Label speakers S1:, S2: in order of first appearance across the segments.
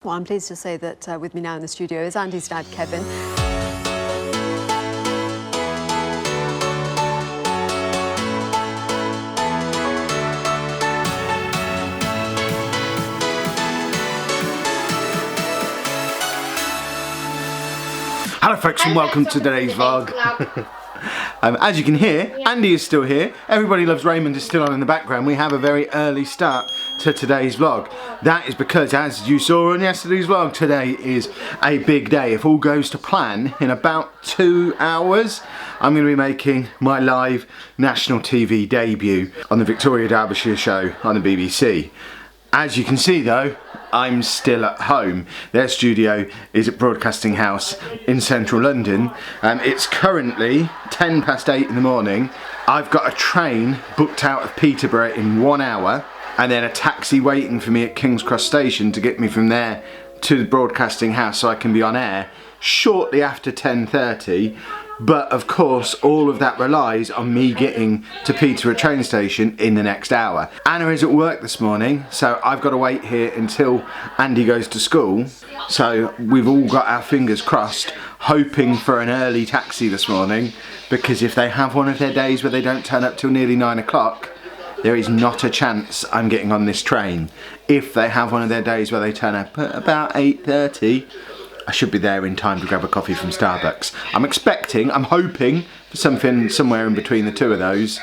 S1: Well, I'm pleased to say that with me now in the studio is Andy's dad, Kevin.
S2: Hello folks and welcome to today's vlog. As you can hear, Andy is still here. Everybody Loves Raymond is still on in the background. We have a very early start to today's vlog. That is because, as you saw on yesterday's vlog, today is a big day. If all goes to plan, in about 2 hours, I'm going to be making my live national TV debut on the Victoria Derbyshire show on the BBC. As you can see though, I'm still at home. Their studio is at Broadcasting House in central London. It's currently 8:10 in the morning. I've got a train booked out of Peterborough in 1 hour and then a taxi waiting for me at King's Cross Station to get me from there to the Broadcasting House so I can be on air shortly after 10:30. But of course, all of that relies on me getting to Peterborough train station in the next hour. Anna is at work this morning, so I've got to wait here until Andy goes to school. So we've all got our fingers crossed, hoping for an early taxi this morning, because if they have one of their days where they don't turn up till nearly 9 o'clock, there is not a chance I'm getting on this train. If they have one of their days where they turn up at about 8:30, I should be there in time to grab a coffee from Starbucks. I'm hoping for something somewhere in between the two of those,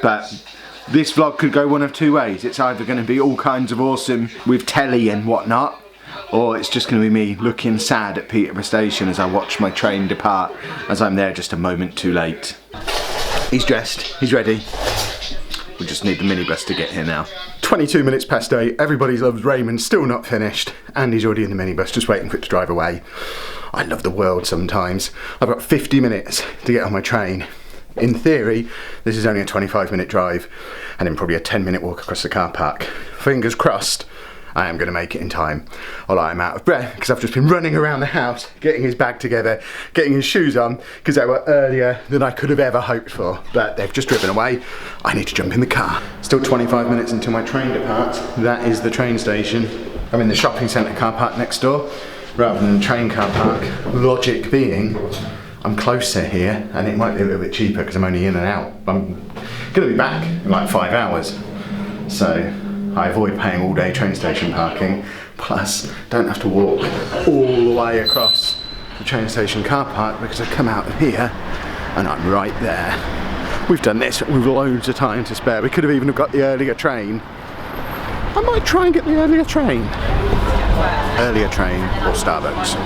S2: but this vlog could go one of two ways. It's either going to be all kinds of awesome with telly and whatnot, or it's just going to be me looking sad at Peterborough Station as I watch my train depart, as I'm there just a moment too late. He's dressed, he's ready. We just need the minibus to get here now. 22 minutes past 8, Everybody Loves Raymond still not finished. Andy's already in the minibus, just waiting for it to drive away. I love the world sometimes. I've got 50 minutes to get on my train. In theory, this is only a 25-minute drive, and then probably a 10-minute walk across the car park. Fingers crossed, I am going to make it in time. Although I'm out of breath because I've just been running around the house, getting his bag together, getting his shoes on, because they were earlier than I could have ever hoped for. But they've just driven away. I need to jump in the car. Still 25 minutes until my train departs. That is the train station. I'm in the shopping centre car park next door, rather than the train car park. Logic being, I'm closer here, and it might be a little bit cheaper because I'm only in and out. I'm going to be back in like 5 hours. So I avoid paying all day train station parking, plus don't have to walk all the way across the train station car park because I come out of here and I'm right there. We've done this with loads of time to spare. We could have even got the earlier train. I might try and get the earlier train. Earlier train or Starbucks.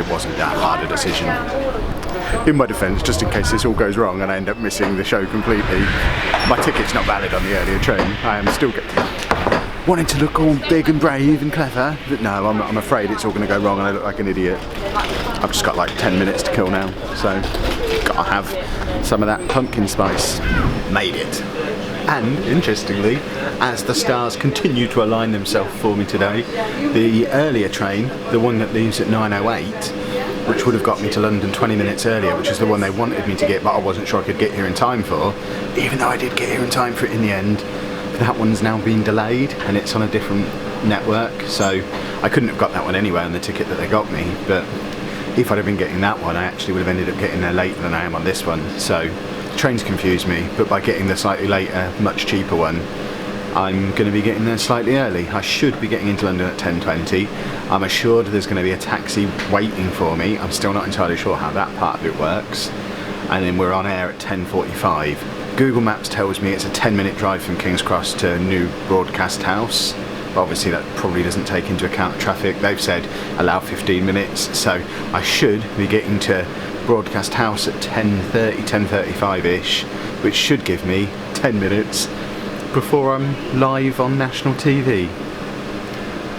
S2: It wasn't that hard a decision. In my defence, just in case this all goes wrong and I end up missing the show completely, my ticket's not valid on the earlier train. I am still wanting to look all big and brave and clever, but no, I'm afraid it's all going to go wrong and I look like an idiot. I've just got like 10 minutes to kill now, so gotta have some of that pumpkin spice. Made it. And interestingly, as the stars continue to align themselves for me today, the earlier train, the one that leaves at 9:08, which would have got me to London 20 minutes earlier, which is the one they wanted me to get, but I wasn't sure I could get here in time for, even though I did get here in time for it in the end. That one's now been delayed and it's on a different network, so I couldn't have got that one anyway on the ticket that they got me, but if I'd have been getting that one, I actually would have ended up getting there later than I am on this one. So the trains confused me, but by getting the slightly later, much cheaper one, I'm going to be getting there slightly early. I should be getting into London at 10:20. I'm assured there's going to be a taxi waiting for me. I'm still not entirely sure how that part of it works. And then we're on air at 10:45. Google Maps tells me it's a 10-minute drive from King's Cross to New Broadcast House. But obviously that probably doesn't take into account traffic. They've said allow 15 minutes, so I should be getting to Broadcast House at 10:30, 10:35ish, which should give me 10 minutes before I'm live on national TV.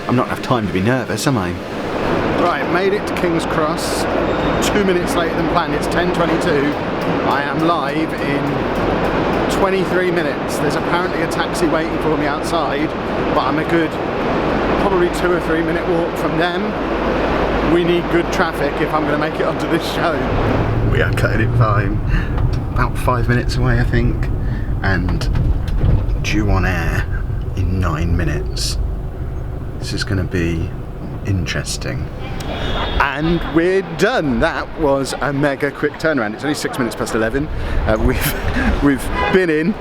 S2: I'm not enough time to be nervous, am I? Right, made it to King's Cross. 2 minutes later than planned, it's 10:22. I am live in 23 minutes. There's apparently a taxi waiting for me outside, but I'm a good probably 2 or 3 minute walk from them. We need good traffic if I'm going to make it onto this show. We are cutting it fine. About 5 minutes away, I think, and due on air in 9 minutes. This is going to be interesting. And we're done. That was a mega quick turnaround. It's only 6 minutes past 11. We've been in,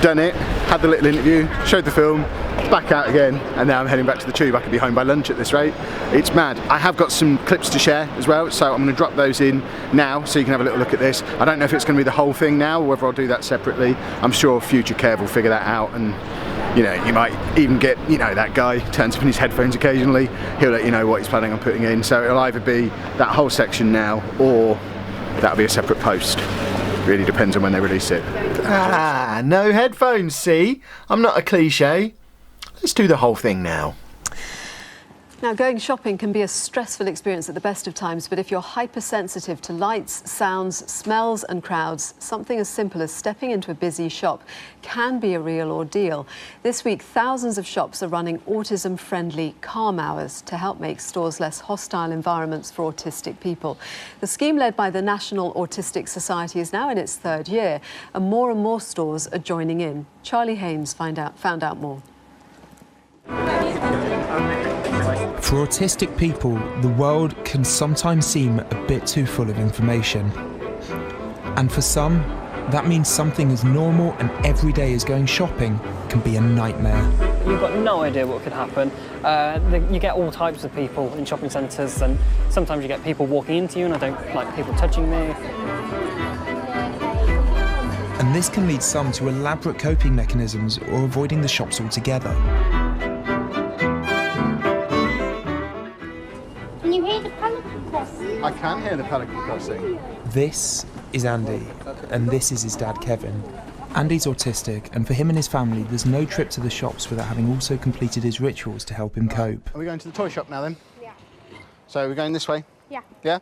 S2: done it, had the little interview, showed the film, back out again, and now I'm heading back to the tube. I could be home by lunch at this rate. It's mad. I have got some clips to share as well, so I'm going to drop those in now so you can have a little look at this. I don't know if it's going to be the whole thing now or whether I'll do that separately. I'm sure future Kev will figure that out, and you know, you might even get, you know, that guy turns up in his headphones occasionally. He'll let you know what he's planning on putting in. So it'll either be that whole section now or that'll be a separate post. Really depends on when they release it. Ah, no headphones, see? I'm not a cliche. Let's do the whole thing now.
S1: Now, going shopping can be a stressful experience at the best of times, but if you're hypersensitive to lights, sounds, smells and crowds, something as simple as stepping into a busy shop can be a real ordeal. This week, thousands of shops are running autism-friendly calm hours to help make stores less hostile environments for autistic people. The scheme, led by the National Autistic Society, is now in its third year, and more stores are joining in. Charlie Haynes found out more.
S3: For autistic people, the world can sometimes seem a bit too full of information. And for some, that means something as normal and everyday as going shopping can be a nightmare.
S4: You've got no idea what could happen. You get all types of people in shopping centres, and sometimes you get people walking into you, and I don't like people touching me.
S3: And this can lead some to elaborate coping mechanisms or avoiding the shops altogether.
S2: I can hear the pelican crossing.
S3: This is Andy, and this is his dad, Kevin. Andy's autistic, and for him and his family, there's no trip to the shops without having also completed his rituals to help him cope.
S2: Are we going to the toy shop now then? Yeah. So we're going this way?
S5: Yeah.
S2: Yeah?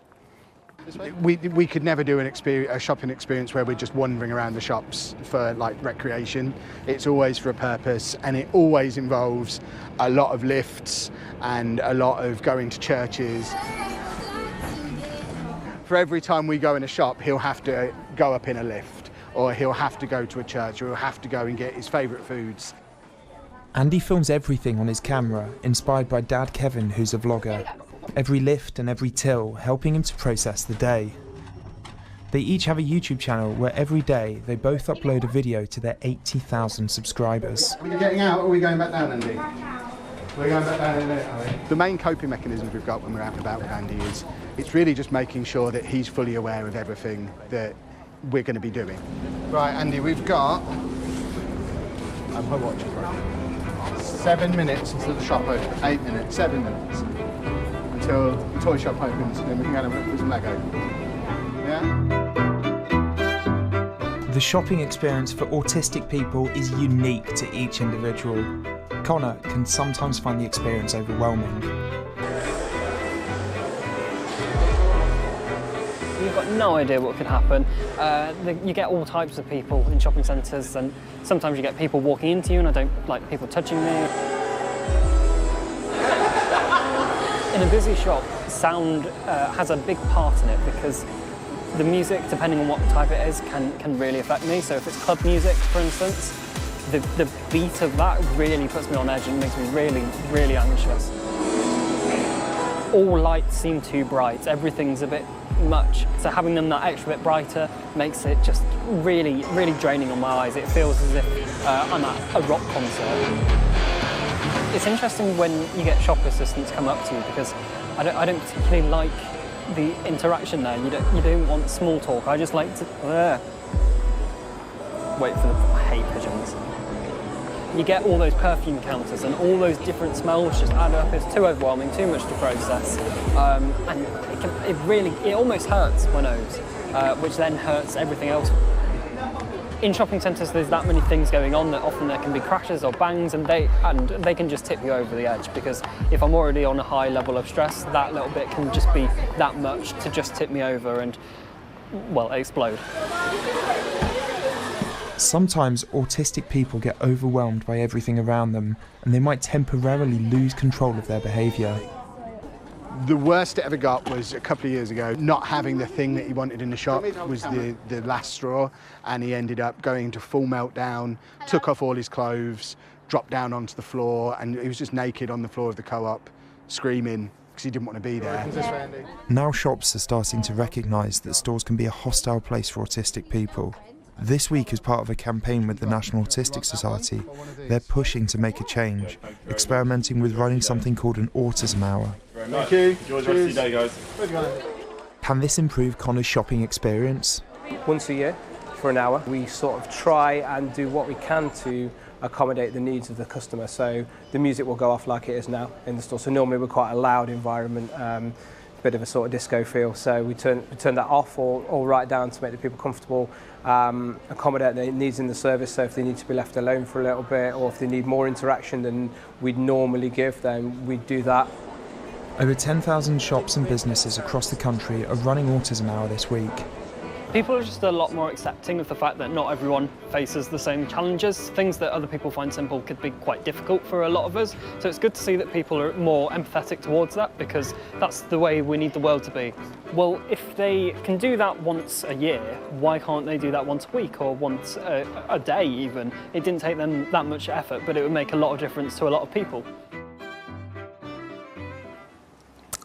S2: This way? We could never do a shopping experience where we're just wandering around the shops for like recreation. It's always for a purpose, and it always involves a lot of lifts and a lot of going to churches. For every time we go in a shop, he'll have to go up in a lift, or he'll have to go to a church, or he'll have to go and get his favourite foods.
S3: Andy films everything on his camera, inspired by Dad Kevin, who's a vlogger. Every lift and every till, helping him to process the day. They each have a YouTube channel where every day they both upload a video to their 80,000 subscribers.
S2: Are we getting out, or are we going back down, Andy? We're going back down in a minute, are we? The main coping mechanisms we've got when we're out and about with Andy is, it's really just making sure that he's fully aware of everything that we're going to be doing. Right, Andy, we've got... I'm my watch, right? 7 minutes until the shop opens. 8 minutes, 7 minutes. Until the toy shop opens, and then we can go and look for some Lego. Yeah?
S3: The shopping experience for autistic people is unique to each individual. Connor can sometimes find the experience overwhelming.
S4: You've got no idea what could happen. You get all types of people in shopping centres, and sometimes you get people walking into you, and I don't like people touching me. In a busy shop, sound has a big part in it, because the music, depending on what type it is, can really affect me. So if it's club music, for instance, the beat of that really puts me on edge and makes me really, really anxious. All lights seem too bright, everything's a bit much, so having them that extra bit brighter makes it just really, really draining on my eyes. It feels as if I'm at a rock concert. It's interesting when you get shop assistants come up to you, because I don't particularly like the interaction there. You don't want small talk. I just like to wait for I hate pigeons. You get all those perfume counters and all those different smells just add up. It's too overwhelming, too much to process, and it almost hurts my nose, which then hurts everything else. In shopping centres, there's that many things going on that often there can be crashes or bangs, and they can just tip you over the edge, because if I'm already on a high level of stress, that little bit can just be that much to just tip me over and, well, explode.
S3: Sometimes autistic people get overwhelmed by everything around them, and they might temporarily lose control of their behaviour.
S2: The worst it ever got was a couple of years ago. Not having the thing that he wanted in the shop was the last straw, and he ended up going into full meltdown, took off all his clothes, dropped down onto the floor, and he was just naked on the floor of the co-op, screaming because he didn't want to be there.
S3: Now shops are starting to recognise that stores can be a hostile place for autistic people. This week, as part of a campaign with the National Autistic Society, they're pushing to make a change, experimenting with running something called an Autism Hour.
S2: Thank you.
S5: Enjoy the rest of your day, guys.
S3: Can this improve Connor's shopping experience?
S6: Once a year, for an hour, we sort of try and do what we can to accommodate the needs of the customer. So the music will go off like it is now in the store. So normally we're quite a loud environment, bit of a sort of disco feel. So we turn that off or right down to make the people comfortable, accommodate their needs in the service. So if they need to be left alone for a little bit, or if they need more interaction than we'd normally give, then we do that.
S3: Over 10,000 shops and businesses across the country are running Autism Hour this week.
S4: People are just a lot more accepting of the fact that not everyone faces the same challenges. Things that other people find simple could be quite difficult for a lot of us. So it's good to see that people are more empathetic towards that, because that's the way we need the world to be. Well, if they can do that once a year, why can't they do that once a week or once a day even? It didn't take them that much effort, but it would make a lot of difference to a lot of people.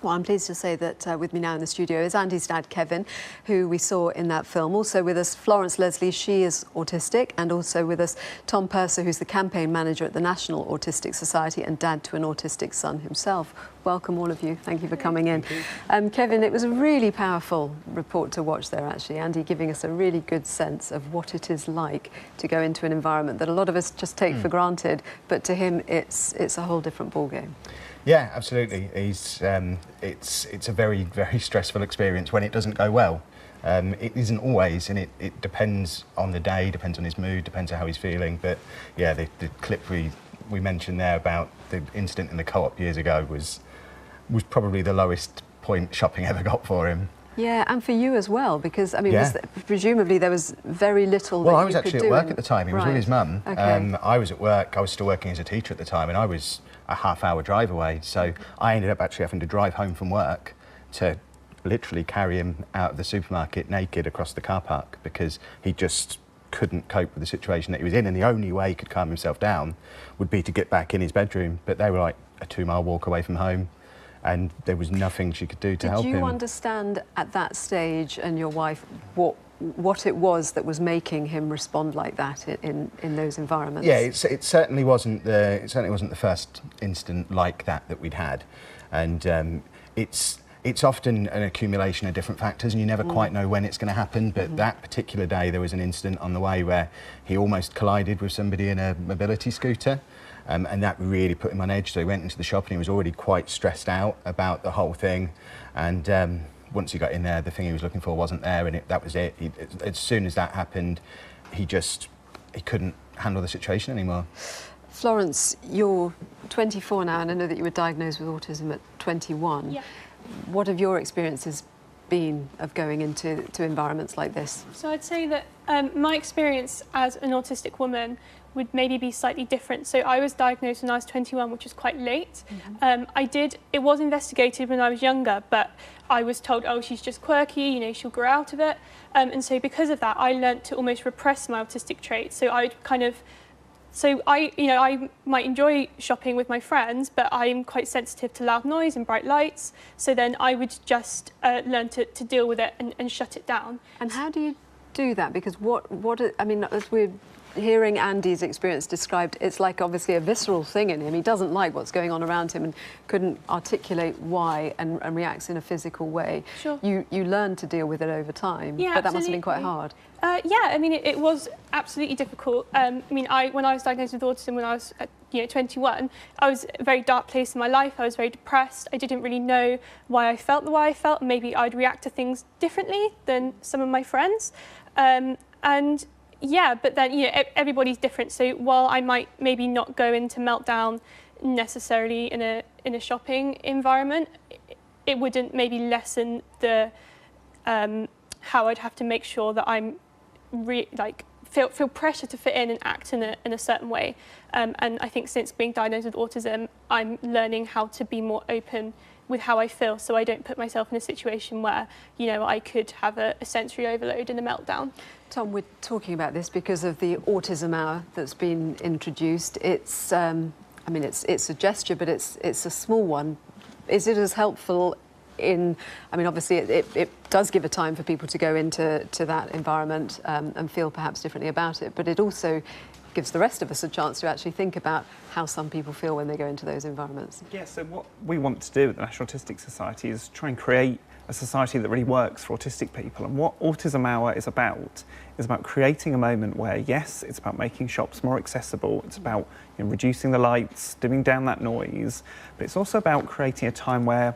S1: Well, I'm pleased to say that with me now in the studio is Andy's dad, Kevin, who we saw in that film. Also with us, Florence Leslie, she is autistic, and also with us, Tom Purser, who's the campaign manager at the National Autistic Society and dad to an autistic son himself. Welcome, all of you. Thank you for coming in. Kevin, it was a really powerful report to watch there, actually. Andy giving us a really good sense of what it is like to go into an environment that a lot of us just take for granted, but to him, it's a whole different ballgame.
S2: Yeah, absolutely. It's a very, very stressful experience when it doesn't go well. It isn't always, and it depends on the day, depends on his mood, depends on how he's feeling. But yeah, the clip we mentioned there about the incident in the Co-op years ago was probably the lowest point shopping ever got for him.
S1: Yeah, and for you as well, because, I mean,
S2: Yeah.
S1: Presumably there was very little
S2: Well,
S1: that
S2: I was
S1: you could
S2: actually
S1: do
S2: at work at the time. He was with his mum.
S1: Okay.
S2: I was at work. I was still working as a teacher at the time, and I was a half-hour drive away. So I ended up actually having to drive home from work to literally carry him out of the supermarket naked across the car park, because he just couldn't cope with the situation that he was in, and the only way he could calm himself down would be to get back in his bedroom. But they were like a 2-mile walk away from home, and there was nothing she could do to help him.
S1: Did you understand at that stage, and your wife, what it was that was making him respond like that in those environments?
S2: Yeah, it certainly wasn't the first incident like that we'd had, and it's often an accumulation of different factors, and you never quite know when it's going to happen. But that particular day, there was an incident on the way where he almost collided with somebody in a mobility scooter. And that really put him on edge. So he went into the shop and he was already quite stressed out about the whole thing. And once he got in there, the thing he was looking for wasn't there, and that was it. As soon as that happened, he couldn't handle the situation anymore.
S1: Florence, you're 24 now, and I know that you were diagnosed with autism at 21.
S7: Yeah.
S1: What have your experiences been of going into environments like this?
S7: So I'd say that my experience as an autistic woman would maybe be slightly different. So I was diagnosed when I was 21, which was quite late. It was investigated when I was younger, but I was told, oh, she's just quirky, you know, she'll grow out of it. And so because of that, I learnt to almost repress my autistic traits. So I might enjoy shopping with my friends, but I'm quite sensitive to loud noise and bright lights. So then I would just learn to deal with it and shut it down.
S1: And how do you do that? Because I mean, as we're hearing Andy's experience described, it's like obviously a visceral thing in him. He doesn't like what's going on around him and couldn't articulate why, and reacts in a physical way.
S7: Sure.
S1: You learn to deal with it over time,
S7: Yeah,
S1: but that must have been
S7: absolutely.
S1: quite hard.
S7: Yeah, I mean, it was absolutely difficult. I mean, when I was diagnosed with autism when I was 21, I was a very dark place in my life. I was very depressed. I didn't really know why I felt the way I felt. Maybe I'd react to things differently than some of my friends. And yeah, but then, everybody's different. So while I might maybe not go into meltdown necessarily in a shopping environment, it wouldn't maybe lessen the how I'd have to make sure that I'm feel pressure to fit in and act in a certain way. And I think since being diagnosed with autism, I'm learning how to be more open with how I feel, so I don't put myself in a situation where, I could have a sensory overload and a meltdown.
S1: Tom, we're talking about this because of the Autism Hour that's been introduced. It's, I mean, it's a gesture, but it's a small one, is it as helpful I mean, obviously it does give a time for people to go into that environment and feel perhaps differently about it, but it also gives the rest of us a chance to actually think about how some people feel when they go into those environments.
S8: Yeah, so what we want to do at the National Autistic Society is try and create a society that really works for autistic people. And what Autism Hour is about creating a moment where, yes, it's about making shops more accessible, it's about reducing the lights, dimming down that noise, but it's also about creating a time where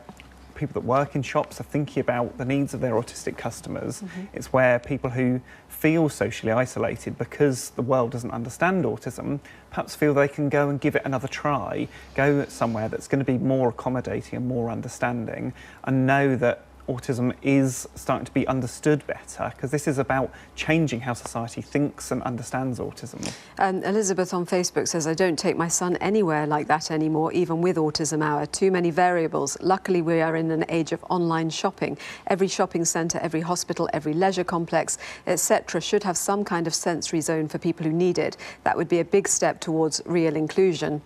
S8: people that work in shops are thinking about the needs of their autistic customers. It's where people who feel socially isolated because the world doesn't understand autism perhaps feel they can go and give it another try, go somewhere that's going to be more accommodating and more understanding, and know that autism is starting to be understood better, because this is about changing how society thinks and understands autism.
S1: Elizabeth on Facebook says, I don't take my son anywhere like that anymore, even with Autism Hour. Too many variables. Luckily, we are in an age of online shopping. Every shopping centre, every hospital, every leisure complex, etc. should have some kind of sensory zone for people who need it. That would be a big step towards real inclusion.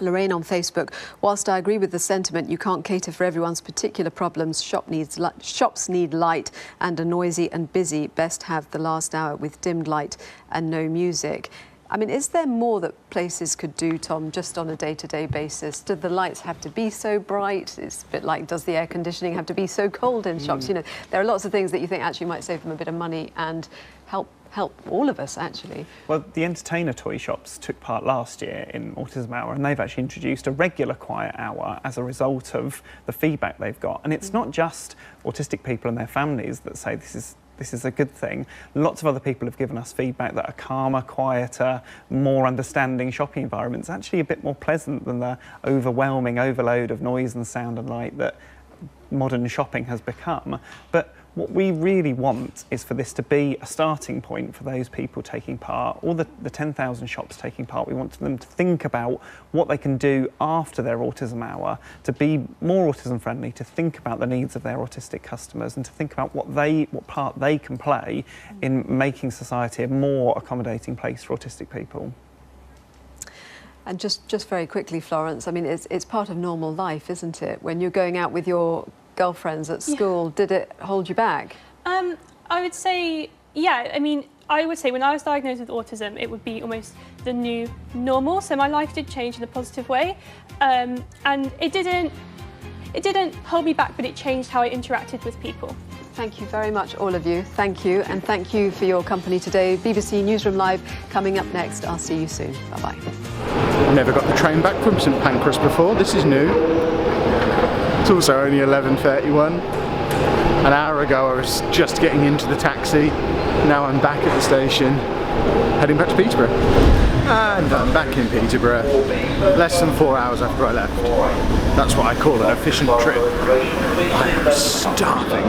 S1: Lorraine on Facebook, whilst I agree with the sentiment, you can't cater for everyone's particular problems. Shops need light and are noisy and busy. Best have the last hour with dimmed light and no music. I mean, is there more that places could do, Tom, just on a day-to-day basis? Do the lights have to be so bright? It's a bit like, does the air conditioning have to be so cold in shops? You know, there are lots of things that you think actually might save them a bit of money and help all of us, actually.
S8: Well, the entertainer toy shops took part last year in Autism Hour, and they've actually introduced a regular quiet hour as a result of the feedback they've got. And it's not just autistic people and their families that say this is a good thing. Lots of other people have given us feedback that a calmer, quieter, more understanding shopping environment is actually a bit more pleasant than the overwhelming overload of noise and sound and light that modern shopping has become. But what we really want is for this to be a starting point for those people taking part, all the 10,000 shops taking part. We want them to think about what they can do after their Autism Hour to be more autism friendly, to think about the needs of their autistic customers, and to think about what part they can play in making society a more accommodating place for autistic people.
S1: And just very quickly, Florence, I mean, it's part of normal life, isn't it? When you're going out with your girlfriends at school, did it hold you back?
S7: I would say, yeah. I mean, I would say when I was diagnosed with autism, it would be almost the new normal. So my life did change in a positive way, and it didn't hold me back, but it changed how I interacted with people.
S1: Thank you very much, all of you. Thank you, and thank you for your company today. BBC Newsroom Live coming up next. I'll see you soon. Bye-bye.
S2: I've never got the train back from St Pancras before. This is new. It's also only 11:31. An hour ago I was just getting into the taxi. Now I'm back at the station, heading back to Peterborough. And I'm back in Peterborough, less than 4 hours after I left. That's what I call an efficient trip. I am starving.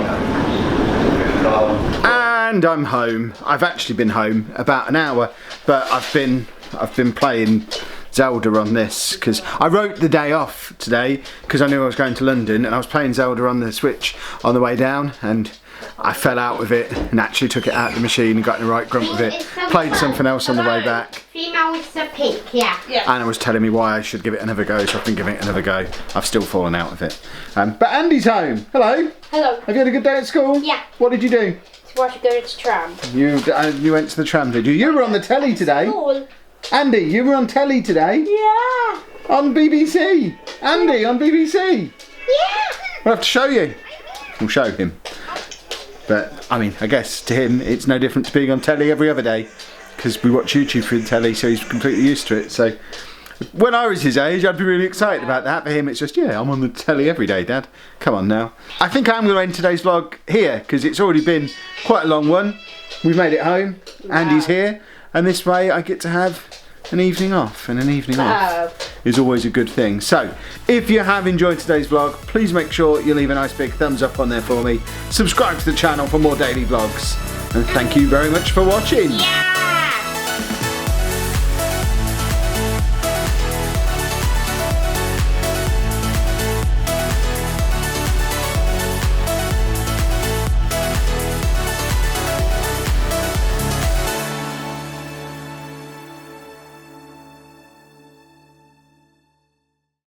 S2: And I'm home. I've actually been home about an hour, but I've been playing Zelda on this because I wrote the day off today because I knew I was going to London, and I was playing Zelda on the Switch on the way down, and I fell out with it and actually took it out of the machine and got in the right grump with it. Played something else on the way back.
S9: Female with a pink, yeah.
S2: Anna was telling me why I should give it another go, so I've been giving it another go. I've still fallen out of it. But Andy's home. Hello.
S9: Hello.
S2: Have you had a good day at school?
S9: Yeah.
S2: What did you do?
S9: Watch go to tram.
S2: You went to the tram, did you? You were on the telly today.
S9: School.
S2: Andy, you were on telly today?
S9: Yeah.
S2: On BBC. Andy, on BBC.
S9: Yeah.
S2: We'll have to show you. We'll show him. But, I mean, I guess to him it's no different to being on telly every other day, because we watch YouTube through the telly, so he's completely used to it. So when I was his age, I'd be really excited about that. For him, it's just, yeah, I'm on the telly every day, Dad. Come on now. I think I'm going to end today's vlog here, because it's already been quite a long one. We've made it home. Wow. Andy's here. And this way I get to have an evening off, and an evening off is always a good thing. So if you have enjoyed today's vlog, please make sure you leave a nice big thumbs up on there for me. Subscribe to the channel for more daily vlogs, and thank you very much for watching.
S9: Yeah.